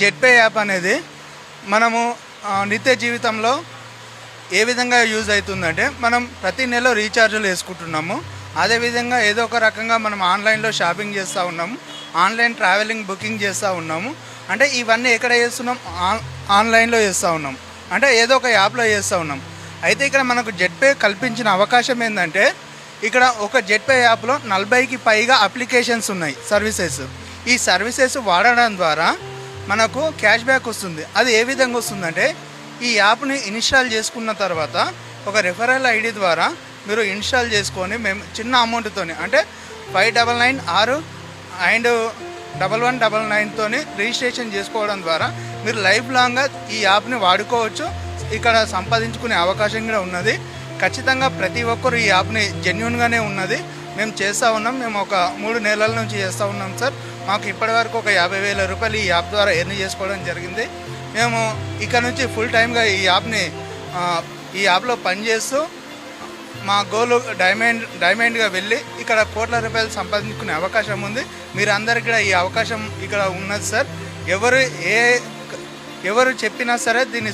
జెట్‌పే app అనేది మనము నిత్య జీవితంలో ఏ విధంగా యూజ్ అవుతుందంటే, మనం ప్రతి నెల రీఛార్జ్లు వేసుకుంటున్నాము. అదేవిధంగా ఏదో ఒక రకంగా మనం ఆన్లైన్లో షాపింగ్ చేస్తూ ఉన్నాము, ఆన్లైన్ ట్రావెలింగ్ బుకింగ్ చేస్తూ ఉన్నాము. అంటే ఇవన్నీ ఎక్కడ చేస్తున్నాం? ఆన్లైన్లో చేస్తూ ఉన్నాం, అంటే ఏదో ఒక యాప్లో చేస్తూ ఉన్నాం. అయితే ఇక్కడ మనకు జెట్‌పే కల్పించిన అవకాశం ఏంటంటే, ఇక్కడ ఒక జెట్‌పే యాప్లో 40కి పైగా అప్లికేషన్స్ ఉన్నాయి, సర్వీసెస్. ఈ సర్వీసెస్ వాడడం ద్వారా మనకు క్యాష్ బ్యాక్ వస్తుంది. అది ఏ విధంగా వస్తుందంటే, ఈ యాప్ని ఇన్స్టాల్ చేసుకున్న తర్వాత ఒక రెఫరల్ ఐడి ద్వారా మీరు ఇన్స్టాల్ చేసుకొని, మేము చిన్న అమౌంట్తోని అంటే 599 ఆరు అండ్ 1199 రిజిస్ట్రేషన్ చేసుకోవడం ద్వారా మీరు లైఫ్ లాంగ్గా ఈ యాప్ని వాడుకోవచ్చు. ఇక్కడ సంపాదించుకునే అవకాశం కూడా ఉన్నది. ఖచ్చితంగా ప్రతి ఒక్కరు ఈ యాప్ని జెన్యూన్గానే ఉన్నది. మేము చేస్తూ ఉన్నాం. మేము ఒక 3 నెలల నుంచి చేస్తూ ఉన్నాం సార్. మాకు ఇప్పటివరకు ఒక 50,000 రూపాయలు ఈ యాప్ ద్వారా ఎర్న్ చేసుకోవడం జరిగింది. మేము ఇక్కడ నుంచి ఫుల్ టైమ్గా ఈ యాప్లో పనిచేస్తూ మా గోల్ డైమండ్గా వెళ్ళి ఇక్కడ కోట్ల రూపాయలు సంపాదించుకునే అవకాశం ఉంది. మీరందరికీ కూడా ఈ అవకాశం ఇక్కడ ఉన్నది సార్. ఎవరు చెప్పినా సరే దీన్ని